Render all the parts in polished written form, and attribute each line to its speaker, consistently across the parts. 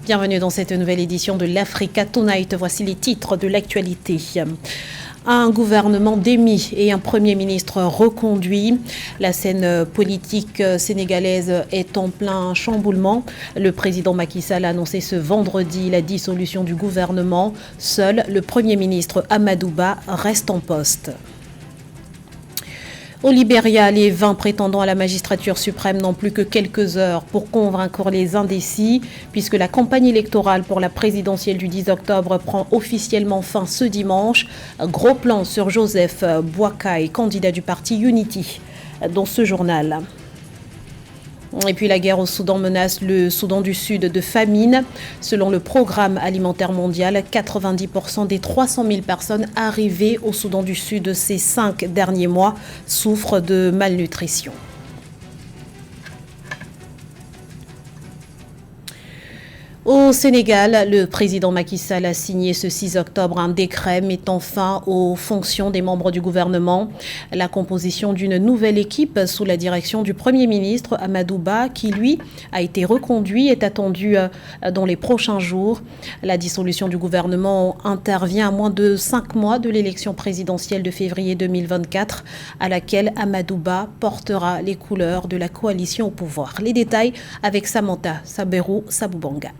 Speaker 1: Bienvenue dans cette nouvelle édition de l'Africa Tonight. Voici les titres de l'actualité. Un gouvernement démis et un Premier ministre reconduit. La scène politique sénégalaise est en plein chamboulement. Le président Macky Sall a annoncé ce vendredi la dissolution du gouvernement. Seul le Premier ministre Amadou Ba reste en poste. Au Libéria, les 20 prétendants à la magistrature suprême n'ont plus que quelques heures pour convaincre les indécis, puisque la campagne électorale pour la présidentielle du 10 octobre prend officiellement fin ce dimanche. Un gros plan sur Joseph Boakai, candidat du parti Unity, dans ce journal. Et puis la guerre au Soudan menace le Soudan du Sud de famine. Selon le programme alimentaire mondial, 90% des 300 000 personnes arrivées au Soudan du Sud ces 5 derniers mois souffrent de malnutrition. Au Sénégal, le président Macky Sall a signé ce 6 octobre un décret mettant fin aux fonctions des membres du gouvernement. La composition d'une nouvelle équipe sous la direction du Premier ministre Amadou Ba, qui lui a été reconduit, est attendue dans les prochains jours. La dissolution du gouvernement intervient à moins de 5 mois de l'élection présidentielle de février 2024, à laquelle Amadou Ba portera les couleurs de la coalition au pouvoir. Les détails avec Samantha Saberou Saboubanga.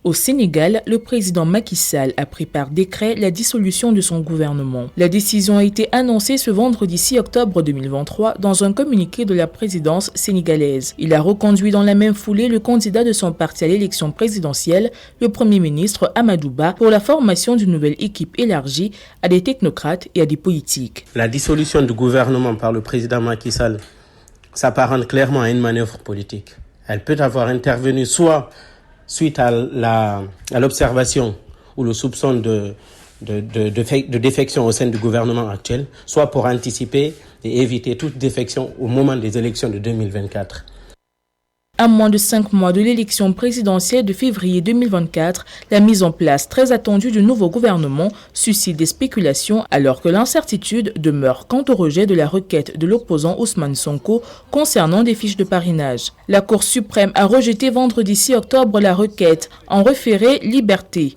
Speaker 2: Au Sénégal, le président Macky Sall a pris par décret la dissolution de son gouvernement. La décision a été annoncée ce vendredi 6 octobre 2023 dans un communiqué de la présidence sénégalaise. Il a reconduit dans la même foulée le candidat de son parti à l'élection présidentielle, le Premier ministre Amadou Ba, pour la formation d'une nouvelle équipe élargie à des technocrates et à des politiques.
Speaker 3: La dissolution du gouvernement par le président Macky Sall s'apparente clairement à une manœuvre politique. Elle peut avoir intervenu soit suite à l'observation ou le soupçon de défection au sein du gouvernement actuel, soit pour anticiper et éviter toute défection au moment des élections de 2024.
Speaker 2: À moins de 5 mois de l'élection présidentielle de février 2024, la mise en place très attendue du nouveau gouvernement suscite des spéculations alors que l'incertitude demeure quant au rejet de la requête de l'opposant Ousmane Sonko concernant des fiches de parrainage. La Cour suprême a rejeté vendredi 6 octobre la requête en référé liberté,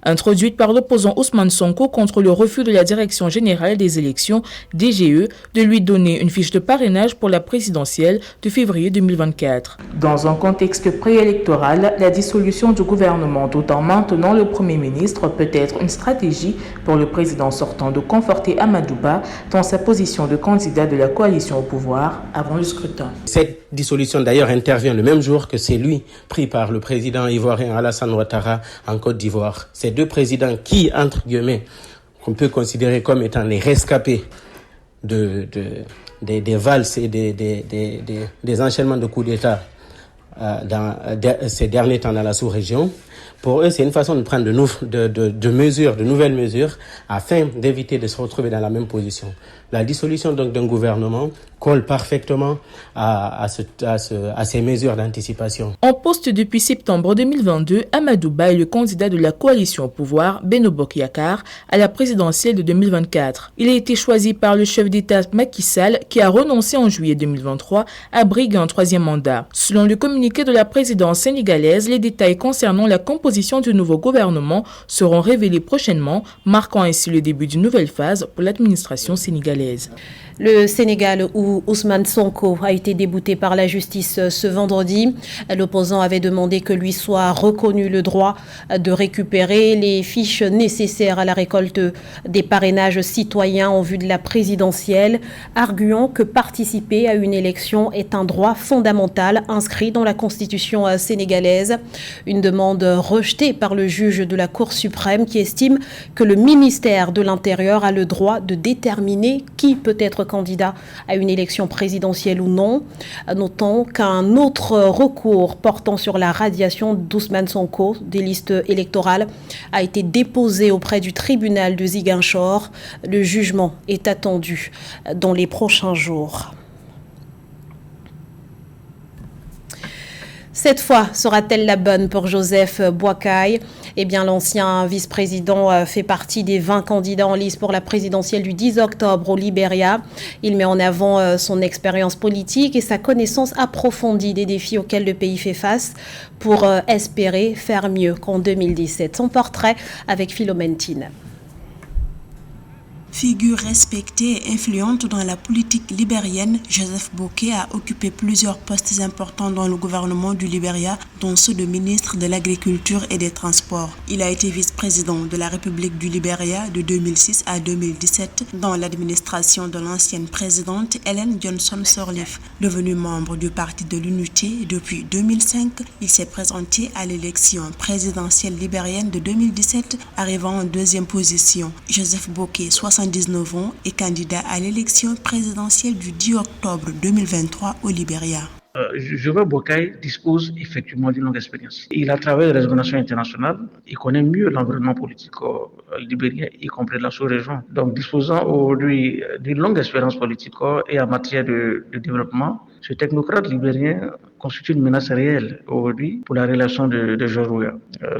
Speaker 2: introduite par l'opposant Ousmane Sonko contre le refus de la Direction générale des élections, DGE, de lui donner une fiche de parrainage pour la présidentielle de février 2024. Dans un contexte préélectoral, la dissolution du gouvernement tout en maintenant le Premier ministre peut être une stratégie pour le président sortant de conforter Amadou Ba dans sa position de candidat de la coalition au pouvoir avant le scrutin.
Speaker 3: Cette dissolution d'ailleurs intervient le même jour que celui pris par le président ivoirien Alassane Ouattara en Côte d'Ivoire. Ces deux présidents qui, entre guillemets, qu'on peut considérer comme étant les rescapés des valses et des enchaînements de coups d'État dans ces derniers temps dans la sous-région, pour eux, c'est une façon de prendre de nouvelles mesures afin d'éviter de se retrouver dans la même position. La dissolution donc d'un gouvernement colle parfaitement à ces mesures d'anticipation.
Speaker 2: En poste depuis septembre 2022, Amadou Ba est le candidat de la coalition au pouvoir, Benno Bokk Yakaar, à la présidentielle de 2024. Il a été choisi par le chef d'État Macky Sall, qui a renoncé en juillet 2023 à briguer un 3e mandat. Selon le communiqué de la présidence sénégalaise, les détails concernant la composition du nouveau gouvernement seront révélés prochainement, marquant ainsi le début d'une nouvelle phase pour l'administration sénégalaise.
Speaker 1: Le Sénégal, où Ousmane Sonko a été débouté par la justice ce vendredi. L'opposant avait demandé que lui soit reconnu le droit de récupérer les fiches nécessaires à la récolte des parrainages citoyens en vue de la présidentielle, arguant que participer à une élection est un droit fondamental inscrit dans la Constitution sénégalaise. Une demande rejetée par le juge de la Cour suprême qui estime que le ministère de l'Intérieur a le droit de déterminer qui peut être candidat à une élection présidentielle ou non. Notons qu'un autre recours portant sur la radiation d'Ousmane Sonko des listes électorales a été déposé auprès du tribunal de Ziguinchor. Le jugement est attendu dans les prochains jours. Cette fois, sera-t-elle la bonne pour Joseph Boakai? Eh bien, l'ancien vice-président fait partie des 20 candidats en lice pour la présidentielle du 10 octobre au Libéria. Il met en avant son expérience politique et sa connaissance approfondie des défis auxquels le pays fait face pour espérer faire mieux qu'en 2017. Son portrait avec Philomène Tine.
Speaker 4: Figure respectée et influente dans la politique libérienne, Joseph Boakai a occupé plusieurs postes importants dans le gouvernement du Libéria, dont ceux de ministre de l'Agriculture et des Transports. Il a été vice-président de la République du Libéria de 2006 à 2017 dans l'administration de l'ancienne présidente Ellen Johnson Sirleaf. Devenu membre du Parti de l'Unité depuis 2005, il s'est présenté à l'élection présidentielle libérienne de 2017, arrivant en deuxième position. Joseph Boakai, 79 ans, est candidat à l'élection présidentielle du 10 octobre 2023 au Libéria.
Speaker 5: Joseph Boakai dispose effectivement d'une longue expérience. Il a travaillé dans les organisations internationales, il connaît mieux l'environnement politique libérien, y compris de la sous-région. Donc, disposant aujourd'hui d'une longue expérience politique et en matière de développement, ce technocrate libérien constitue une menace réelle aujourd'hui pour la relation de George Weah.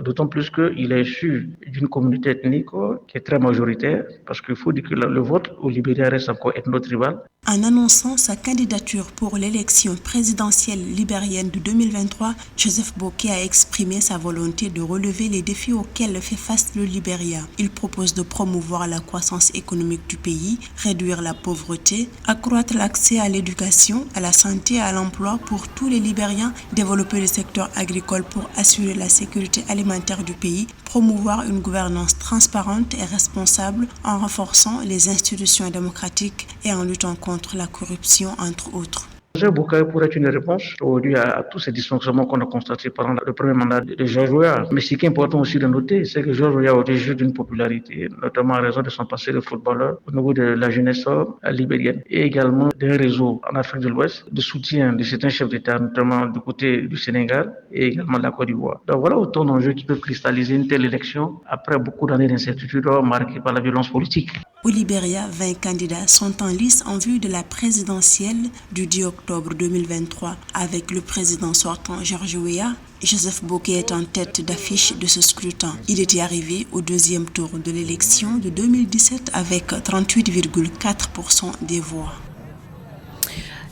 Speaker 5: D'autant plus qu'il est issu d'une communauté ethnique qui est très majoritaire, parce qu'il faut dire que le vote au Libéria reste encore ethno-tribal.
Speaker 4: En annonçant sa candidature pour l'élection présidentielle libérienne de 2023, Joseph Boakai a exprimé sa volonté de relever les défis auxquels fait face le Libéria. Il propose de promouvoir la croissance économique du pays, réduire la pauvreté, accroître l'accès à l'éducation, à la santé et à l'emploi pour tous les Libériens, développer le secteur agricole pour assurer la sécurité alimentaire du pays, promouvoir une gouvernance transparente et responsable en renforçant les institutions démocratiques et en luttant contre la corruption, entre autres.
Speaker 5: Joseph Boakai pourrait être une réponse aujourd'hui à tous ces dysfonctionnements qu'on a constatés pendant le premier mandat de George Weah. Mais ce qui est important aussi de noter, c'est que George Weah a aujourd'hui d'une popularité, notamment en raison de son passé de footballeur au niveau de la jeunesse libérienne et également d'un réseau en Afrique de l'Ouest de soutien de certains chefs d'État, notamment du côté du Sénégal et également de la Côte d'Ivoire. Donc voilà autant d'enjeux qui peuvent cristalliser une telle élection après beaucoup d'années d'incertitude marquées par la violence politique.
Speaker 4: Au Libéria, 20 candidats sont en lice en vue de la présidentielle du 10 octobre 2023. Avec le président sortant George Weah, Joseph Boakai est en tête d'affiche de ce scrutin. Il était arrivé au deuxième tour de l'élection de 2017 avec 38,4% des voix.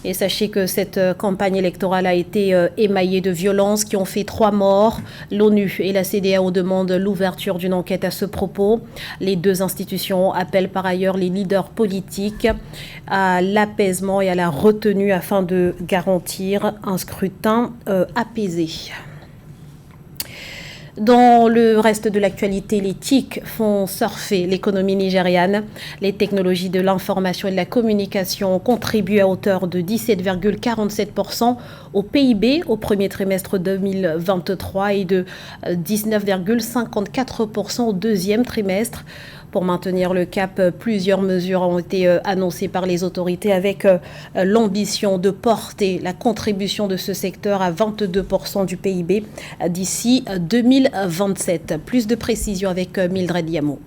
Speaker 1: Et sachez que cette campagne électorale a été émaillée de violences qui ont fait 3 morts. L'ONU et la CEDEAO demandent l'ouverture d'une enquête à ce propos. Les deux institutions appellent par ailleurs les leaders politiques à l'apaisement et à la retenue afin de garantir un scrutin apaisé. Dans le reste de l'actualité, les TIC font surfer l'économie nigériane. Les technologies de l'information et de la communication contribuent à hauteur de 17,47% au PIB au premier trimestre 2023 et de 19,54% au deuxième trimestre. Pour maintenir le cap, plusieurs mesures ont été annoncées par les autorités avec l'ambition de porter la contribution de ce secteur à 22% du PIB d'ici 2027. Plus de précisions avec Mildred Yamo.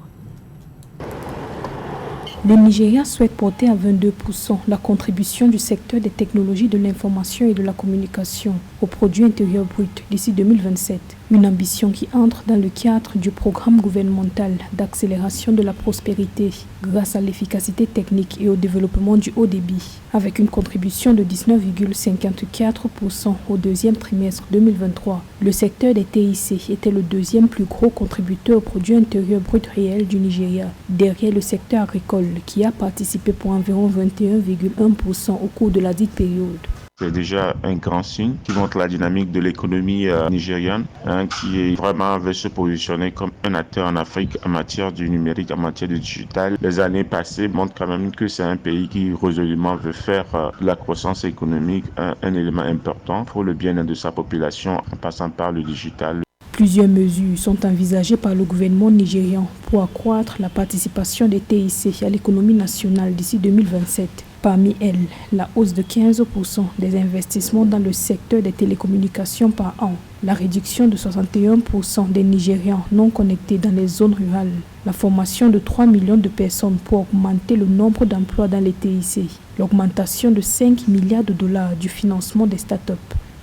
Speaker 6: Le Nigeria souhaite porter à 22% la contribution du secteur des technologies de l'information et de la communication au produit intérieur brut d'ici 2027. Une ambition qui entre dans le cadre du programme gouvernemental d'accélération de la prospérité grâce à l'efficacité technique et au développement du haut débit, avec une contribution de 19,54% au deuxième trimestre 2023. Le secteur des TIC était le deuxième plus gros contributeur au produit intérieur brut réel du Nigeria, derrière le secteur agricole qui a participé pour environ 21,1% au cours de la dite période.
Speaker 7: C'est déjà un grand signe qui montre la dynamique de l'économie nigériane, qui est vraiment veut se positionner comme un acteur en Afrique en matière du numérique, en matière du digital. Les années passées montrent quand même que c'est un pays qui résolument veut faire de la croissance économique un élément important pour le bien-être de sa population en passant par le digital.
Speaker 6: Plusieurs mesures sont envisagées par le gouvernement nigérian pour accroître la participation des TIC à l'économie nationale d'ici 2027. Parmi elles, la hausse de 15% des investissements dans le secteur des télécommunications par an, la réduction de 61% des Nigérians non connectés dans les zones rurales, la formation de 3 millions de personnes pour augmenter le nombre d'emplois dans les TIC, l'augmentation de 5 milliards de dollars du financement des startups,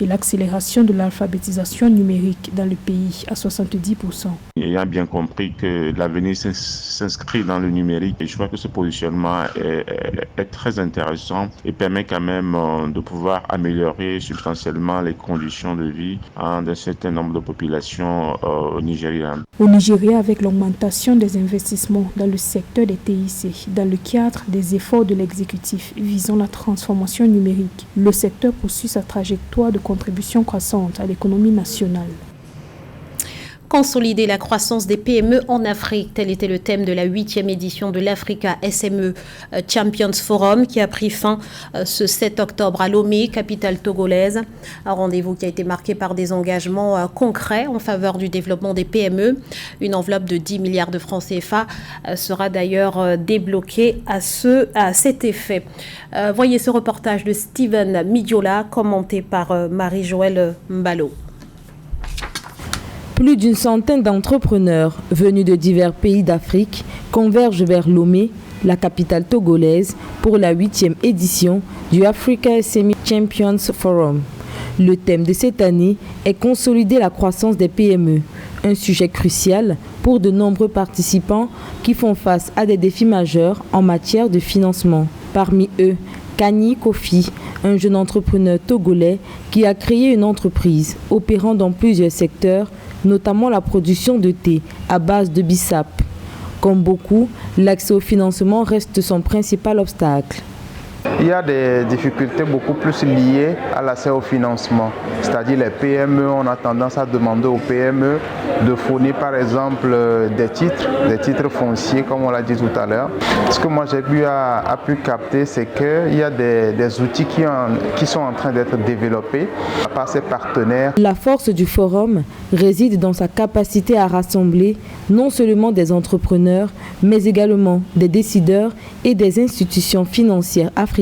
Speaker 6: et l'accélération de l'alphabétisation numérique dans le pays à 70%.
Speaker 7: Ayant bien compris que l'avenir s'inscrit dans le numérique, et je crois que ce positionnement est très intéressant et permet quand même de pouvoir améliorer substantiellement les conditions de vie d'un certain nombre de populations nigérianes.
Speaker 6: Au Nigeria, avec l'augmentation des investissements dans le secteur des TIC, dans le cadre des efforts de l'exécutif visant la transformation numérique, le secteur poursuit sa trajectoire de contribution croissante à l'économie nationale.
Speaker 1: Consolider la croissance des PME en Afrique, tel était le thème de la 8e édition de l'Africa SME Champions Forum qui a pris fin ce 7 octobre à Lomé, capitale togolaise. Un rendez-vous qui a été marqué par des engagements concrets en faveur du développement des PME. Une enveloppe de 10 milliards de francs CFA sera d'ailleurs débloquée à cet effet. Voyez ce reportage de Steven Midiola commenté par Marie-Joëlle Mbalo.
Speaker 8: Plus d'une centaine d'entrepreneurs venus de divers pays d'Afrique convergent vers Lomé, la capitale togolaise, pour la 8e édition du Africa SME Champions Forum. Le thème de cette année est consolider la croissance des PME, un sujet crucial pour de nombreux participants qui font face à des défis majeurs en matière de financement. Parmi eux, Kani Kofi, un jeune entrepreneur togolais qui a créé une entreprise opérant dans plusieurs secteurs, notamment la production de thé à base de bissap. Comme beaucoup, l'accès au financement reste son principal obstacle.
Speaker 9: Il y a des difficultés beaucoup plus liées à l'accès au financement. C'est-à-dire les PME, on a tendance à demander aux PME de fournir par exemple des titres fonciers comme on l'a dit tout à l'heure. Ce que moi j'ai pu capter, c'est qu'il y a des outils qui sont en train d'être développés par ces partenaires.
Speaker 8: La force du forum réside dans sa capacité à rassembler non seulement des entrepreneurs, mais également des décideurs et des institutions financières africaines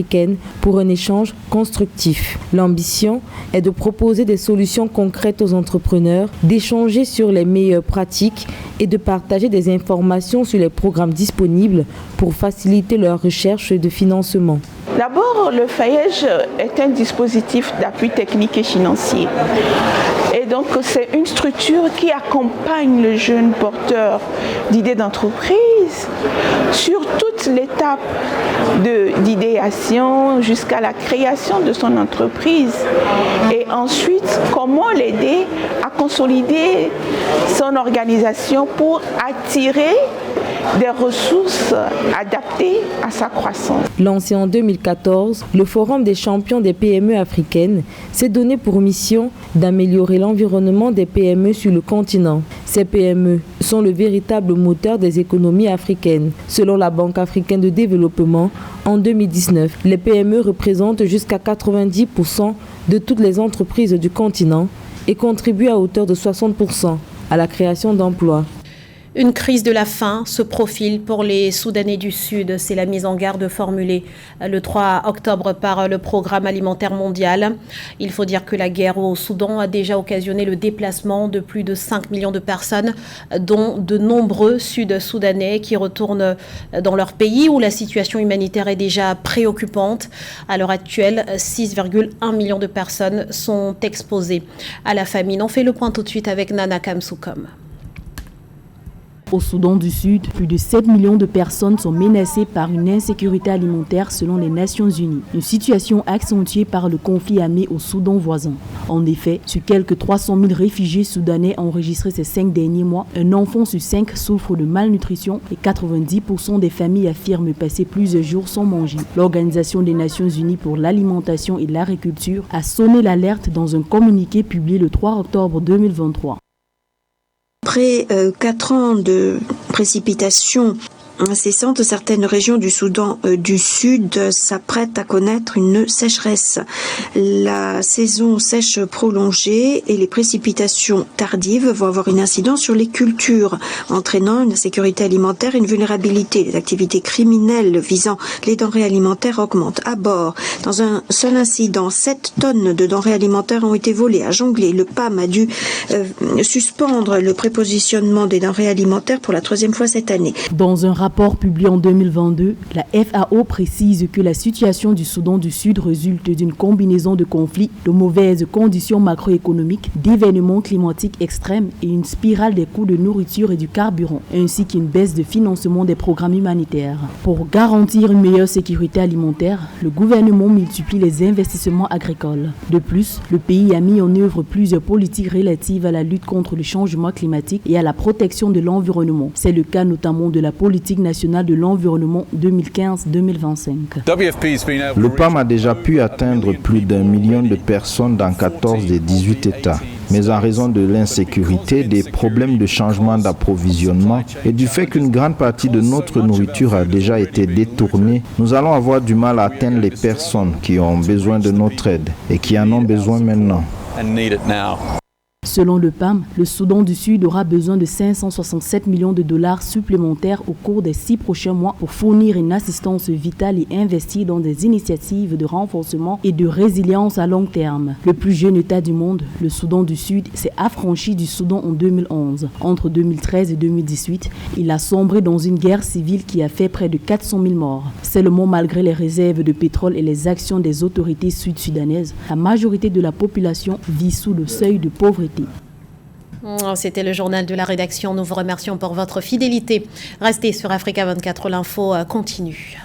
Speaker 8: pour un échange constructif. L'ambition est de proposer des solutions concrètes aux entrepreneurs, d'échanger sur les meilleures pratiques et de partager des informations sur les programmes disponibles pour faciliter leur recherche de financement.
Speaker 10: D'abord, le FAEJ est un dispositif d'appui technique et financier. Et donc, c'est une structure qui accompagne le jeune porteur d'idées d'entreprise sur toute l'étape d'idéation jusqu'à la création de son entreprise. Et ensuite, comment l'aider à consolider son organisation pour attirer des ressources adaptées à sa croissance.
Speaker 8: Lancé en 2014, le Forum des champions des PME africaines s'est donné pour mission d'améliorer l'environnement des PME sur le continent. Ces PME sont le véritable moteur des économies africaines. Selon la Banque africaine de développement, en 2019, les PME représentent jusqu'à 90% de toutes les entreprises du continent et contribuent à hauteur de 60% à la création d'emplois.
Speaker 1: Une crise de la faim se profile pour les Soudanais du Sud. C'est la mise en garde formulée le 3 octobre par le Programme alimentaire mondial. Il faut dire que la guerre au Soudan a déjà occasionné le déplacement de plus de 5 millions de personnes, dont de nombreux Sud-Soudanais qui retournent dans leur pays où la situation humanitaire est déjà préoccupante. À l'heure actuelle, 6,1 millions de personnes sont exposées à la famine. On fait le point tout de suite avec Nana Kamsoukom.
Speaker 11: Au Soudan du Sud, plus de 7 millions de personnes sont menacées par une insécurité alimentaire selon les Nations Unies. Une situation accentuée par le conflit armé au Soudan voisin. En effet, sur quelques 300 000 réfugiés soudanais enregistrés ces 5 derniers mois, un enfant sur 5 souffre de malnutrition et 90% des familles affirment passer plusieurs jours sans manger. L'Organisation des Nations Unies pour l'alimentation et l'agriculture a sonné l'alerte dans un communiqué publié le 3 octobre 2023.
Speaker 12: Après 4 ans de précipitations incessantes, certaines régions du Soudan du Sud s'apprêtent à connaître une sécheresse. La saison sèche prolongée et les précipitations tardives vont avoir une incidence sur les cultures, entraînant une insécurité alimentaire et une vulnérabilité. Les activités criminelles visant les denrées alimentaires augmentent. À bord, dans un seul incident, 7 tonnes de denrées alimentaires ont été volées. À Jonglei, le PAM a dû suspendre le prépositionnement des denrées alimentaires pour la 3e fois cette année.
Speaker 11: Dans un rapport publié en 2022, la FAO précise que la situation du Soudan du Sud résulte d'une combinaison de conflits, de mauvaises conditions macroéconomiques, d'événements climatiques extrêmes et une spirale des coûts de nourriture et du carburant, ainsi qu'une baisse de financement des programmes humanitaires. Pour garantir une meilleure sécurité alimentaire, le gouvernement multiplie les investissements agricoles. De plus, le pays a mis en œuvre plusieurs politiques relatives à la lutte contre le changement climatique et à la protection de l'environnement. C'est le cas notamment de la politique nationale de l'environnement 2015-2025.
Speaker 13: Le PAM a déjà pu atteindre plus d'1 million de personnes dans 14 des 18 États. Mais en raison de l'insécurité, des problèmes de changement d'approvisionnement et du fait qu'une grande partie de notre nourriture a déjà été détournée, nous allons avoir du mal à atteindre les personnes qui ont besoin de notre aide et qui en ont besoin maintenant.
Speaker 11: Selon le PAM, le Soudan du Sud aura besoin de 567 millions de dollars supplémentaires au cours des 6 prochains mois pour fournir une assistance vitale et investir dans des initiatives de renforcement et de résilience à long terme. Le plus jeune État du monde, le Soudan du Sud, s'est affranchi du Soudan en 2011. Entre 2013 et 2018, il a sombré dans une guerre civile qui a fait près de 400 000 morts. Seulement malgré les réserves de pétrole et les actions des autorités sud-sudanaises, la majorité de la population vit sous le seuil de pauvreté.
Speaker 1: C'était le journal de la rédaction. Nous vous remercions pour votre fidélité. Restez sur Africa 24, l'info continue.